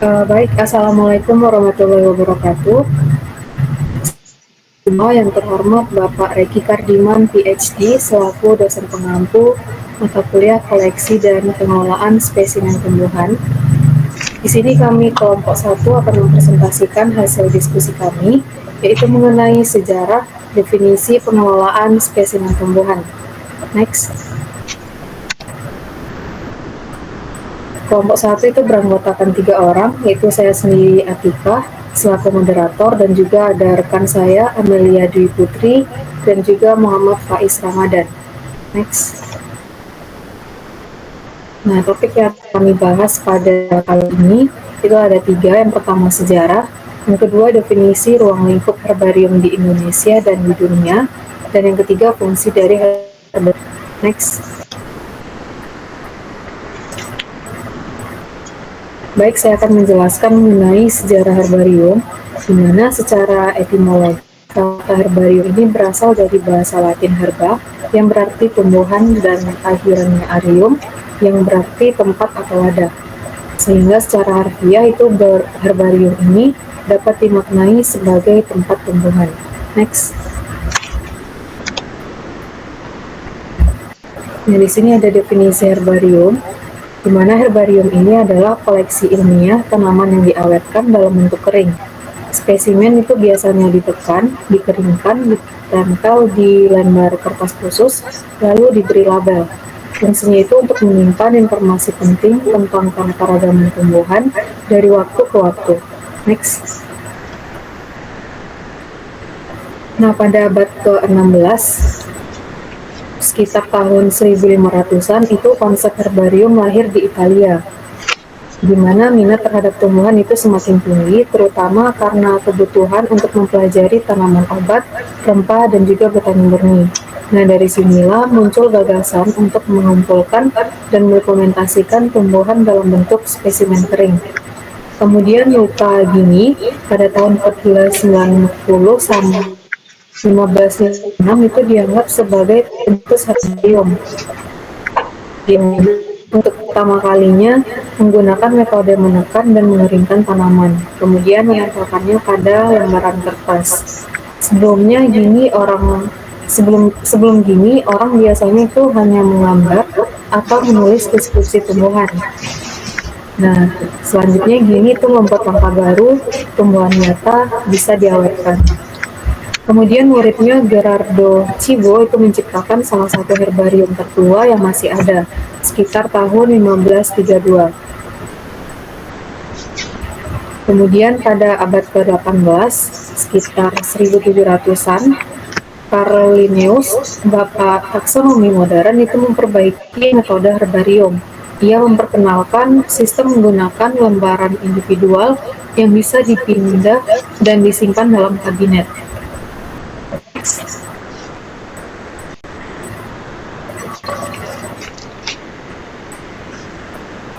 Baik, Assalamualaikum warahmatullahi wabarakatuh. Yang terhormat Bapak Reki Kardiman, PhD, selaku dosen pengampu mata kuliah koleksi dan pengelolaan spesimen tumbuhan. Di sini kami kelompok 1 akan mempresentasikan hasil diskusi kami, yaitu mengenai sejarah definisi pengelolaan spesimen tumbuhan. Next. Kelompok 1 itu beranggotakan 3 orang, yaitu saya sendiri Atika, selaku moderator, dan juga ada rekan saya Amelia Dwi Putri, dan juga Muhammad Faiz Ramadan. Next. Nah, topik yang kami bahas pada kali ini itu ada 3. Yang pertama sejarah, yang kedua definisi ruang lingkup herbarium di Indonesia dan di dunia, dan yang ketiga fungsi dari herbarium. Next. Baik, saya akan menjelaskan mengenai sejarah herbarium, di mana secara etimologi kata herbarium ini berasal dari bahasa Latin herba, yang berarti tumbuhan, dan akhirannya arium, yang berarti tempat atau wadah. Sehingga secara harfiah itu herbarium ini dapat dimaknai sebagai tempat tumbuhan. Next. Nah, di sini ada definisi herbarium, di mana herbarium ini adalah koleksi ilmiah tanaman yang diawetkan dalam bentuk kering. Spesimen itu biasanya ditekan, dikeringkan, ditempel di lembar kertas khusus, lalu diberi label. Fungsinya itu untuk menyimpan informasi penting tentang keanekaragaman tumbuhan dari waktu ke waktu. Next. Nah, pada abad ke-16, sekitar tahun 1500-an, itu konsep herbarium lahir di Italia, di mana minat terhadap tumbuhan itu semakin tinggi, terutama karena kebutuhan untuk mempelajari tanaman obat, rempah, dan juga botani murni. Nah, dari sinilah muncul gagasan untuk mengumpulkan dan mendokumentasikan tumbuhan dalam bentuk spesimen kering. Kemudian Luca Gini pada tahun 1490 sampai 1506 itu dianggap sebagai pencetus herbarium. Yang untuk pertama kalinya menggunakan metode menekan dan mengeringkan tanaman, kemudian menempelkannya pada lembaran kertas. Sebelumnya gini orang sebelum gini orang biasanya itu hanya menggambar atau menulis deskripsi tumbuhan. Nah, selanjutnya gini itu membuat langkah baru, tumbuhan nyata bisa diawetkan. Kemudian muridnya Gerardo Cibo itu menciptakan salah satu herbarium tertua yang masih ada, sekitar tahun 1532. Kemudian pada abad ke-18, sekitar 1700-an, Carl Linnaeus, bapak taksonomi modern, itu memperbaiki metode herbarium. Ia memperkenalkan sistem menggunakan lembaran individual yang bisa dipindah dan disimpan dalam kabinet.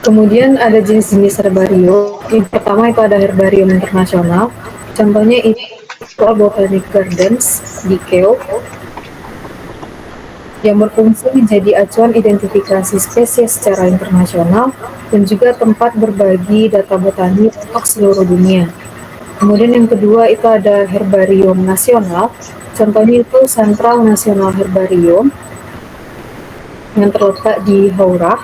Kemudian ada jenis-jenis herbarium. Yang pertama itu ada herbarium internasional. Contohnya itu Botanic Gardens di Kew, yang berfungsi menjadi acuan identifikasi spesies secara internasional dan juga tempat berbagi data botani untuk seluruh dunia. Kemudian yang kedua itu ada herbarium nasional, contohnya itu Central National Herbarium yang terletak di Haurah,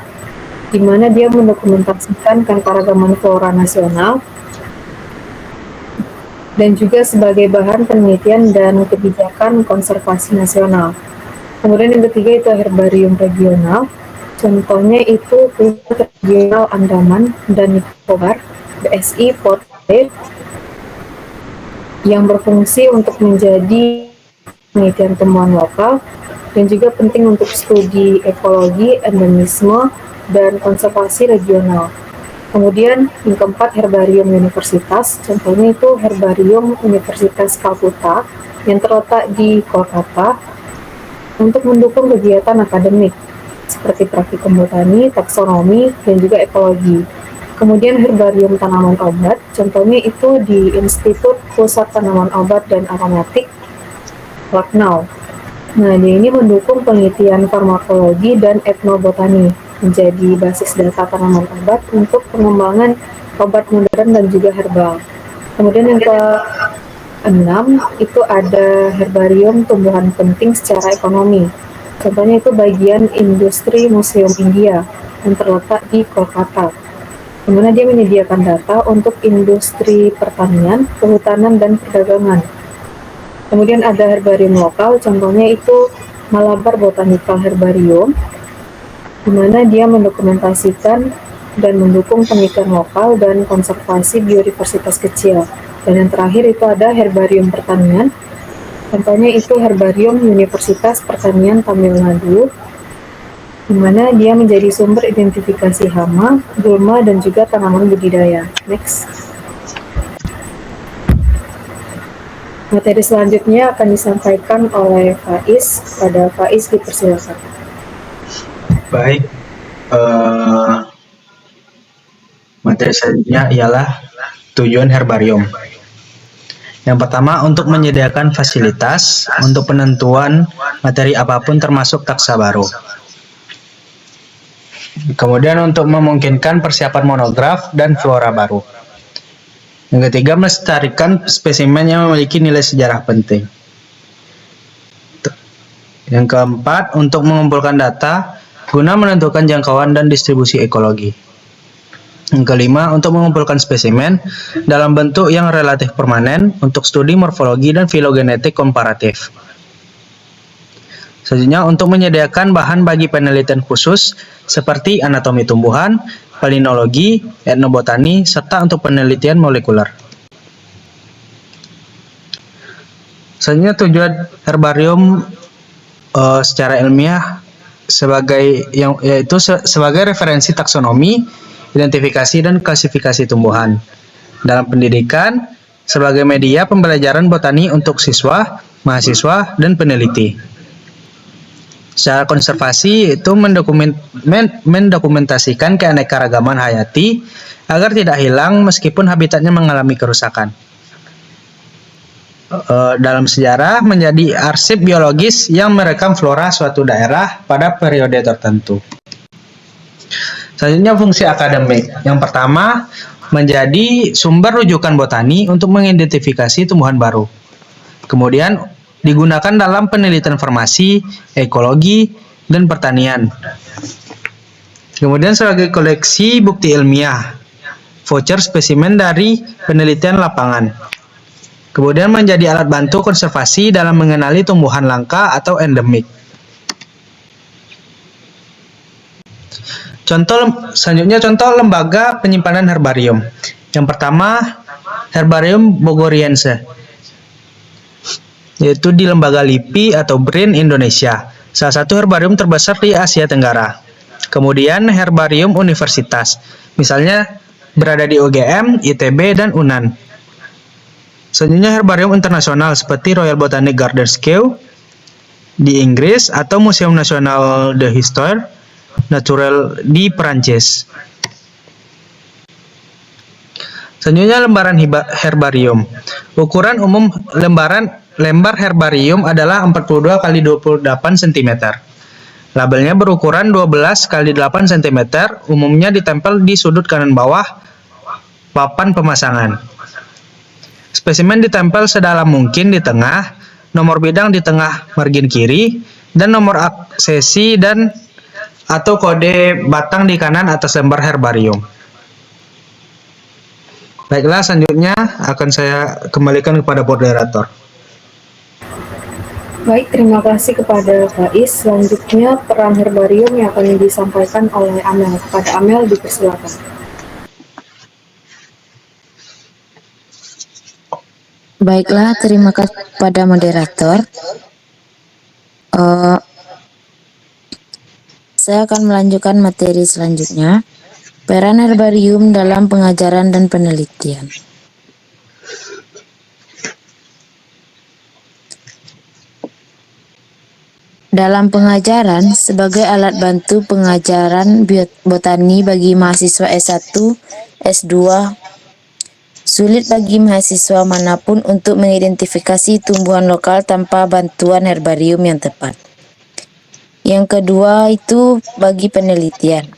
di mana dia mendokumentasikan keanekaragaman flora nasional dan juga sebagai bahan penelitian dan kebijakan konservasi nasional. Kemudian yang ketiga itu herbarium regional, contohnya itu Pusat Regional Andaman dan Nicobar, BSI Port Said, yang berfungsi untuk menjadi penelitian tumbuhan lokal dan juga penting untuk studi ekologi, endemisme, dan konservasi regional. Kemudian yang keempat herbarium universitas, contohnya itu herbarium Universitas Calcutta yang terletak di Kolkata untuk mendukung kegiatan akademik seperti praktikum botani, taksonomi, dan juga ekologi. Kemudian herbarium tanaman obat, contohnya itu di Institut Pusat Tanaman Obat dan Aromatik, Lucknow. Nah, ini mendukung penelitian farmakologi dan etnobotani, menjadi basis data tanaman obat untuk pengembangan obat modern dan juga herbal. Kemudian yang ke-6 itu ada herbarium tumbuhan penting secara ekonomi. Contohnya itu bagian industri Museum India yang terletak di Kolkata. Di mana dia menyediakan data untuk industri pertanian, kehutanan, dan perdagangan. Kemudian ada herbarium lokal, contohnya itu Malabar Botanical Herbarium, di mana dia mendokumentasikan dan mendukung penelitian lokal dan konservasi biodiversitas kecil. Dan yang terakhir itu ada herbarium pertanian, contohnya itu Herbarium Universitas Pertanian Tamil Nadu, di mana dia menjadi sumber identifikasi hama, gulma, dan juga tanaman budidaya. Next. Materi selanjutnya akan disampaikan oleh Faiz. Pada Faiz dipersilakan. Baik, materi selanjutnya ialah tujuan herbarium. Yang pertama, untuk menyediakan fasilitas untuk penentuan materi apapun termasuk taksa baru. Kemudian untuk memungkinkan persiapan monograf dan flora baru. Yang ketiga, melestarikan spesimen yang memiliki nilai sejarah penting. Yang keempat, untuk mengumpulkan data guna menentukan jangkauan dan distribusi ekologi. Yang kelima, untuk mengumpulkan spesimen dalam bentuk yang relatif permanen untuk studi morfologi dan filogenetik komparatif. Selanjutnya, untuk menyediakan bahan bagi penelitian khusus seperti anatomi tumbuhan, palinologi, etnobotani, serta untuk penelitian molekuler. Selanjutnya, tujuan herbarium secara ilmiah yaitu sebagai referensi taksonomi, identifikasi dan klasifikasi tumbuhan. Dalam pendidikan, sebagai media pembelajaran botani untuk siswa, mahasiswa, dan peneliti. Secara konservasi itu mendokumentasikan keanekaragaman hayati agar tidak hilang meskipun habitatnya mengalami kerusakan. Dalam sejarah menjadi arsip biologis yang merekam flora suatu daerah pada periode tertentu. Selanjutnya, fungsi akademik. Yang pertama, menjadi sumber rujukan botani untuk mengidentifikasi tumbuhan baru. Kemudian, digunakan dalam penelitian farmasi, ekologi, dan pertanian. Kemudian sebagai koleksi bukti ilmiah, voucher spesimen dari penelitian lapangan. Kemudian menjadi alat bantu konservasi dalam mengenali tumbuhan langka atau endemik. Selanjutnya contoh lembaga penyimpanan herbarium. Yang pertama, Herbarium Bogoriense, yaitu di Lembaga LIPI atau BRIN Indonesia, salah satu herbarium terbesar di Asia Tenggara. Kemudian herbarium universitas, misalnya berada di UGM, ITB, dan UNAN. Selanjutnya herbarium internasional seperti Royal Botanic Gardens Kew di Inggris atau Museum Nasional de Histoire Naturelle di Perancis. Selanjutnya lembaran herbarium. Ukuran umum lembar herbarium adalah 42 x 28 cm. Labelnya berukuran 12 x 8 cm, umumnya ditempel di sudut kanan bawah papan pemasangan. Spesimen ditempel sedalam mungkin di tengah, nomor bidang di tengah margin kiri, dan nomor aksesi dan atau kode batang di kanan atas lembar herbarium. Baiklah, selanjutnya akan saya kembalikan kepada moderator. Baik, terima kasih kepada Faiz. Selanjutnya peran herbarium yang akan disampaikan oleh Amel. Kepada Amel dipersilakan. Baiklah, terima kasih kepada moderator. Saya akan melanjutkan materi selanjutnya, peran herbarium dalam pengajaran dan penelitian. Dalam pengajaran, sebagai alat bantu pengajaran botani bagi mahasiswa S1, S2, sulit bagi mahasiswa manapun untuk mengidentifikasi tumbuhan lokal tanpa bantuan herbarium yang tepat. Yang kedua itu bagi penelitian.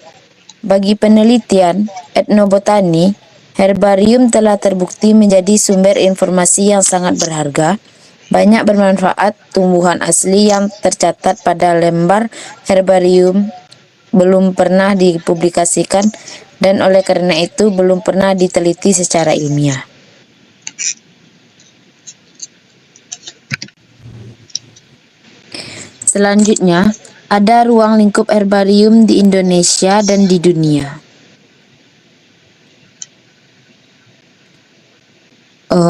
Bagi penelitian etnobotani, Herbarium telah terbukti menjadi sumber informasi yang sangat berharga. Banyak bermanfaat tumbuhan asli yang tercatat pada lembar herbarium belum pernah dipublikasikan dan oleh karena itu belum pernah diteliti secara ilmiah. Selanjutnya, ada ruang lingkup herbarium di Indonesia dan di dunia.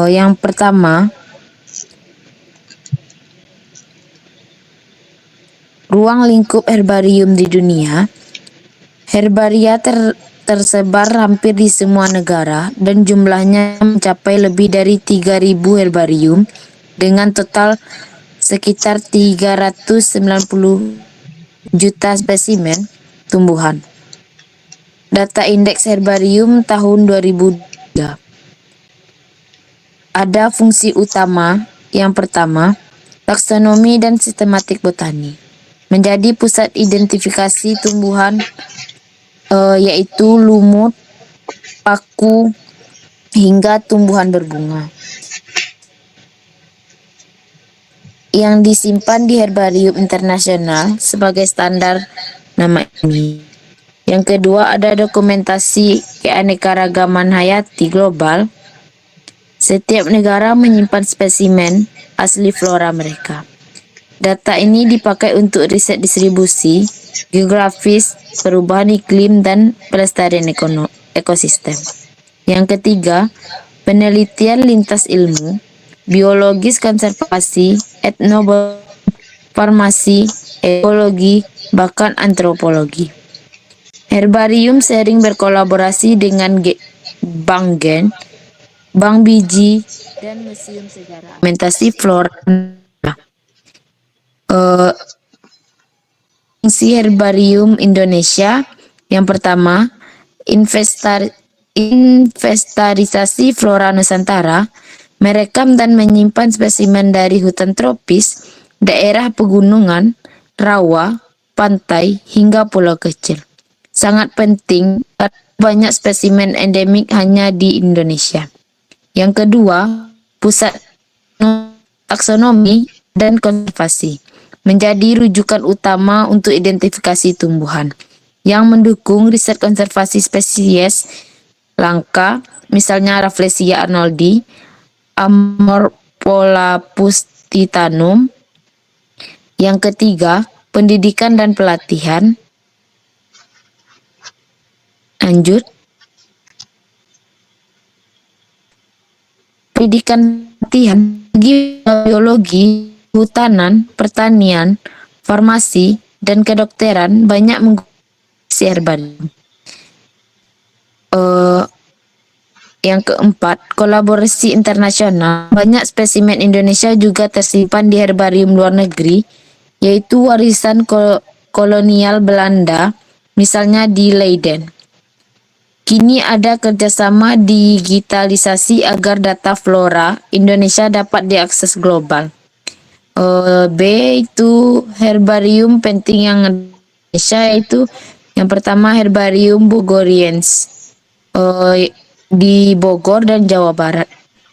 Yang pertama, ruang lingkup herbarium di dunia. Herbaria tersebar hampir di semua negara dan jumlahnya mencapai lebih dari 3.000 herbarium dengan total sekitar 390 juta spesimen tumbuhan. Data indeks herbarium tahun 2003. Ada fungsi utama. Yang pertama, taksonomi dan sistematik botani. Menjadi pusat identifikasi tumbuhan yaitu lumut, paku, hingga tumbuhan berbunga yang disimpan di herbarium internasional sebagai standar nama ini. Yang kedua, ada dokumentasi keanekaragaman hayati global. Setiap negara menyimpan spesimen asli flora mereka. Data ini dipakai untuk riset distribusi, geografis, perubahan iklim, dan pelestarian ekosistem. Yang ketiga, penelitian lintas ilmu, biologis konservasi, etnobotanik, farmasi, ekologi, bahkan antropologi. Herbarium sering berkolaborasi dengan Bank Gen, Bank Biji, dan Museum Sejarah Dokumentasi Flora. Fungsi herbarium Indonesia. Yang pertama, inventarisasi flora Nusantara, merekam dan menyimpan spesimen dari hutan tropis, daerah pegunungan, rawa, pantai, hingga pulau kecil. Sangat penting karena banyak spesimen endemik hanya di Indonesia. Yang kedua, pusat taksonomi dan konservasi. Menjadi rujukan utama untuk identifikasi tumbuhan yang mendukung riset konservasi spesies langka, misalnya Rafflesia arnoldi, Amorphola pustitanum. Yang ketiga, pendidikan dan pelatihan. Lanjut. Pendidikan pelatihan biologi, kehutanan, pertanian, farmasi, dan kedokteran banyak menggunakan herbarium. Yang keempat, kolaborasi internasional. Banyak spesimen Indonesia juga tersimpan di herbarium luar negeri, yaitu warisan kolonial Belanda, misalnya di Leiden. Kini ada kerjasama digitalisasi agar data flora Indonesia dapat diakses global. B itu herbarium penting yang Indonesia, yaitu yang pertama herbarium Bogoriense di Bogor dan Jawa Barat.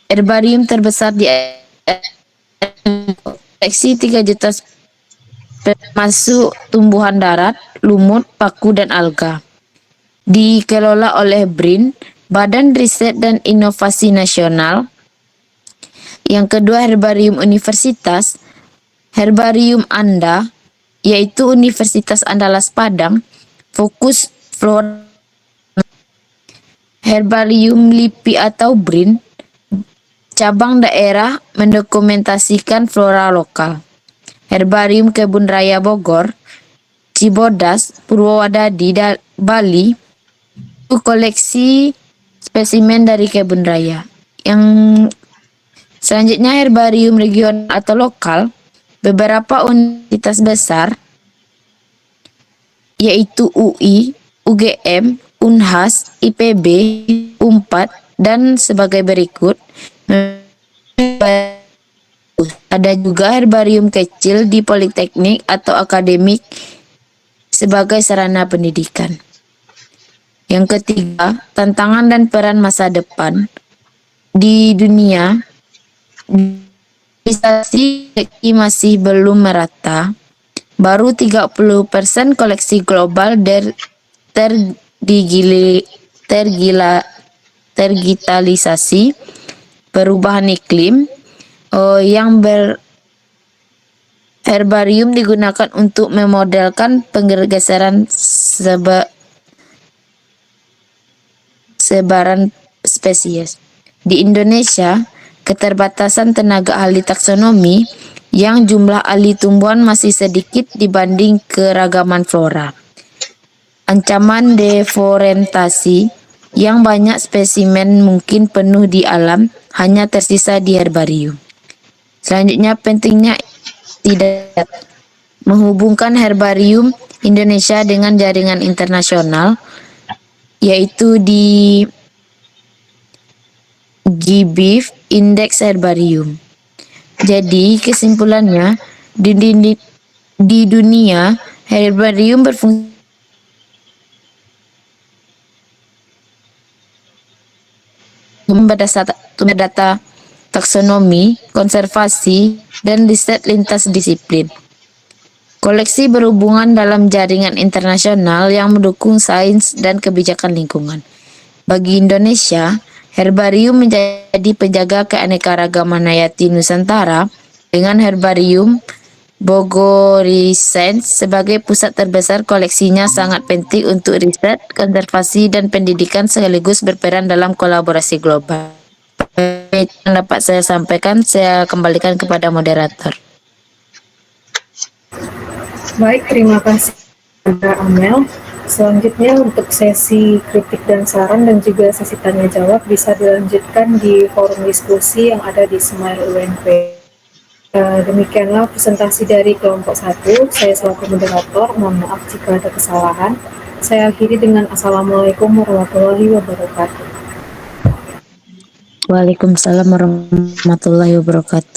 Herbarium terbesar di koleksi 3 juta masuk tumbuhan darat, lumut, paku, dan alga. Dikelola oleh BRIN, Badan Riset dan Inovasi Nasional. Yang kedua, herbarium universitas. Herbarium Anda, yaitu Universitas Andalas Padang, fokus flora. Herbarium LIPI atau BRIN, cabang daerah mendokumentasikan flora lokal. Herbarium Kebun Raya Bogor, Cibodas, Purwowadadi, Bali, itu koleksi spesimen dari kebun raya. Yang selanjutnya herbarium regional atau lokal. Beberapa universitas besar yaitu UI, UGM, Unhas, IPB, UNPAD, dan sebagai berikut. Ada juga herbarium kecil di politeknik atau akademik sebagai sarana pendidikan. Yang ketiga, tantangan dan peran masa depan. Di dunia, digitalisasi masih belum merata. Baru 30% koleksi global terdigitalisasi. Perubahan iklim yang herbarium digunakan untuk memodelkan pergeseran sebaran spesies. Di Indonesia, keterbatasan tenaga ahli taksonomi yang jumlah ahli tumbuhan masih sedikit dibanding keragaman flora. Ancaman deforestasi yang banyak spesimen mungkin penuh di alam hanya tersisa di herbarium. Selanjutnya, pentingnya tidak menghubungkan herbarium Indonesia dengan jaringan internasional, yaitu di GBIF Index Herbarium. Jadi kesimpulannya, di dunia herbarium berfungsi berdasarkan data taksonomi, konservasi, dan riset lintas disiplin. Koleksi berhubungan dalam jaringan internasional yang mendukung sains dan kebijakan lingkungan. Bagi Indonesia, herbarium menjadi penjaga keanekaragaman hayati Nusantara dengan herbarium Bogorisens sebagai pusat terbesar koleksinya sangat penting untuk riset, konservasi, dan pendidikan sekaligus berperan dalam kolaborasi global. Yang dapat saya sampaikan, saya kembalikan kepada moderator. Baik, terima kasih Anda Amel. Selanjutnya untuk sesi kritik dan saran dan juga sesi tanya jawab bisa dilanjutkan di forum diskusi yang ada di Smile UNP. Demikianlah presentasi dari kelompok 1. Saya selaku moderator, mohon maaf jika ada kesalahan. Saya akhiri dengan Assalamualaikum warahmatullahi wabarakatuh. Waalaikumsalam warahmatullahi wabarakatuh.